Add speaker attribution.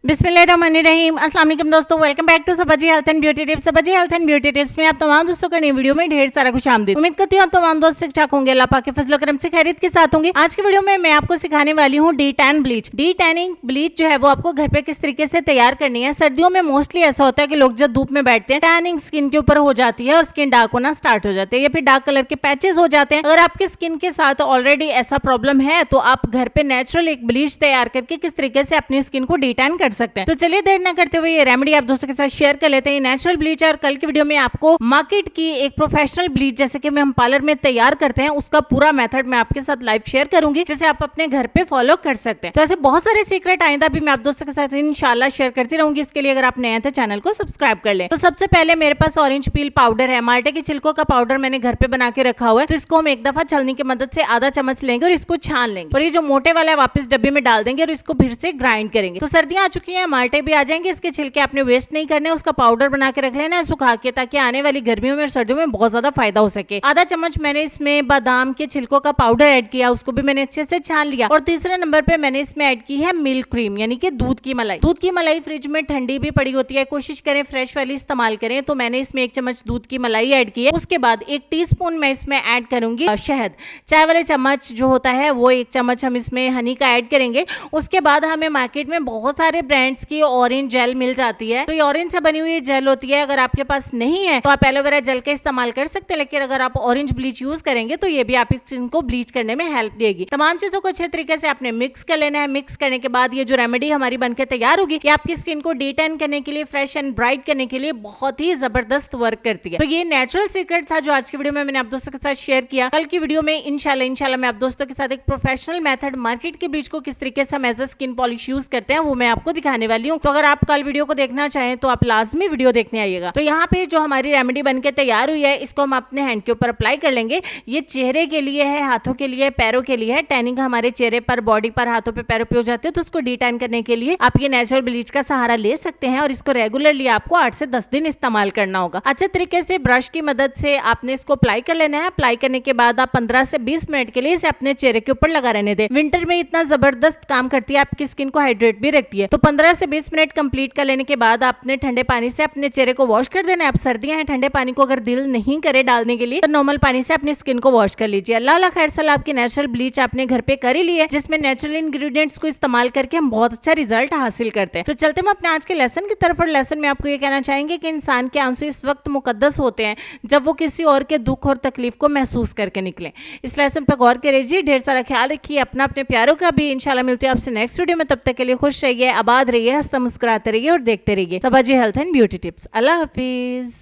Speaker 1: बिस्मिल्लाहिर्रहमानिर्रहीम। अस्सलाम वालेकुम दोस्तों, welcome back to Sabaji health and beauty tips. Sabaji health and beauty tips में आप तमाम दोस्तों का नई वीडियो में ढेर सारा खुशामदीद। उम्मीद करती हूँ आप तमाम दोस्त ठीक ठाक होंगे, अल्लाह पाक के फजल करम से खैरियत के साथ होंगे। आज की वीडियो में मैं आपको सिखाने वाली हूँ D tan bleach. D tanning bleach जो है वो आपको घर पे किस तरीके से तैयार करनी है। सर्दियों में मोस्टली ऐसा होता है कि लोग जब धूप में बैठते हैं टैनिंग स्किन के ऊपर हो जाती है और स्किन डार्क होना स्टार्ट हो जाती है या फिर डार्क कलर के पैचेस हो जाते हैं। अगर आपकी स्किन के साथ ऑलरेडी ऐसा प्रॉब्लम है तो आप घर पे नेचुरल एक ब्लीच तैयार करके किस तरीके से अपनी स्किन को डी टैन कर सकते हैं। तो चलिए देर न करते हुए ये रेमेडी आप दोस्तों के साथ शेयर कर लेते हैं। नेचुरल ब्लीच और कल की वीडियो में आपको मार्केट की एक प्रोफेशनल ब्लीच जैसे कि हम पार्लर में तैयार करते हैं उसका पूरा मेथड मैं आपके साथ लाइव शेयर करूंगी, जिसे आप अपने घर पे फॉलो कर सकते हैं। तो ऐसे बहुत सारे सीक्रेट आइंदा भी मैं आप दोस्तों के साथ इंशाल्लाह शेयर करती रहूंगी। इसके लिए अगर आप नए हैं तो चैनल को सब्सक्राइब कर लें। तो सबसे पहले मेरे पास ऑरेंज पील पाउडर है, माल्टे के छिलकों का पाउडर मैंने घर पे बना के रखा हुआ है। तो इसको हम एक दफा छलनी की मदद से आधा चम्मच लेंगे और इसको छान लेंगे और ये जो मोटे वाला है वापस डब्बे में डाल देंगे और इसको फिर से ग्राइंड करेंगे। तो सर्दियां आ चुकी है, माल्टे भी आ जाएंगे, इसके छिलके आपने वेस्ट नहीं करने, उसका पाउडर बना के रख लेना है सुखा के, ताकि आने वाली गर्मियों में और सर्दियों में बहुत ज्यादा फायदा हो सके। आधा चम्मच मैंने इसमें बादाम के छिलकों का पाउडर ऐड किया, उसको भी मैंने अच्छे से छान लिया। और तीसरे नंबर पे मैंने इसमें ऐड की है मिल्क क्रीम यानी कि दूध की मलाई। दूध की मलाई फ्रिज में ठंडी भी पड़ी होती है, कोशिश करें फ्रेश वाली इस्तेमाल करें। तो मैंने इसमें 1 चम्मच दूध की मलाई ऐड की है। उसके बाद 1 टीस्पून मैं इसमें ऐड करूंगी शहद। चाय वाले चम्मच जो होता है वो 1 चम्मच हम इसमें हनी का ऐड करेंगे। उसके बाद हमें मार्केट में बहुत सारे ब्रांड्स की ऑरेंज जेल मिल जाती है। तो ये ऑरेंज से बनी हुई जेल होती है, अगर आपके पास नहीं है तो आप एलोवेरा जेल का इस्तेमाल कर सकते हैं, लेकिन अगर आप ऑरेंज ब्लीच यूज करेंगे तो ये भी आपकी स्किन को ब्लीच करने में हेल्प देगी। तमाम चीजों को अच्छे तरीके से आपने मिक्स कर लेना है। मिक्स करने के बाद ये जो रेमेडी हमारी बनकर तैयार होगी ये आपकी स्किन को डीटैन करने के लिए, फ्रेश एंड ब्राइट करने के लिए बहुत ही जबरदस्त वर्क करती है। तो ये नेचुरल सीक्रेट था जो आज की वीडियो में मैंने आप दोस्तों के साथ शेयर किया। कल की वीडियो में इंशाल्लाह मैं आप दोस्तों के साथ एक प्रोफेशनल मेथड मार्केट के ब्लीच को किस तरीके से हम as a skin polish use करते हैं वो मैं आपको दिखाने वाली हूँ। तो अगर आप कल वीडियो को देखना चाहें तो आप लाजमी वीडियो देखने आइएगा। तो यहाँ पे जो हमारी रेमेडी बनके तैयार हुई है इसको हम अपने हैंड के ऊपर अप्लाई कर लेंगे। ये चेहरे के लिए है, हाथों के लिए, पैरों के लिए है। टैनिंग हमारे चेहरे पर, बॉडी पर, हाथों पे, पैरों पे हो जाते हैं तो उसको डीटैन करने के लिए आप ये नेचुरल ब्लीच का सहारा ले सकते हैं और इसको रेगुलरली आपको 8 से 10 दिन इस्तेमाल करना होगा। अच्छे तरीके से ब्रश की मदद से आपने इसको अप्लाई कर लेना है। अप्लाई करने के बाद आप 15 से 20 मिनट के लिए इसे अपने चेहरे के ऊपर लगा रहने दें। विंटर में इतना जबरदस्त काम करती है, आपकी स्किन को हाइड्रेट भी रखती है। तो 15 से 20 मिनट कंप्लीट कर लेने के बाद आपने ठंडे पानी से अपने चेहरे को वॉश कर देना है। अब सर्दियां हैं, ठंडे पानी को अगर दिल नहीं करे डालने के लिए तो नॉर्मल पानी से अपनी स्किन को वॉश कर लीजिए। अल्लाह खैर सलाह, आपकी नेचुरल ब्लीच आपने घर पे कर ही ली है, जिसमें नेचुरल इंग्रेडिएंट्स को इस्तेमाल करके हम बहुत अच्छा रिजल्ट हासिल करते हैं। तो चलते हम अपने आज के लेसन की तरफ। और लेसन में आपको ये कहना चाहेंगे कि इंसान के आंसू इस वक्त मुकद्दस होते हैं जब वो किसी और के दुख और तकलीफ को महसूस करके निकले। इस लेसन पर गौर करिए, ढेर सारा ख्याल रखिए अपना, अपने प्यारों का भी। इंशाल्लाह मिलती है आपसे नेक्स्ट वीडियो में। तब तक के लिए खुश रहिए, आबाद रहिए, हंसता मुस्कुराते रहिए और देखते रहिए Sabaji health and beauty tips. अल्लाह हाफिज।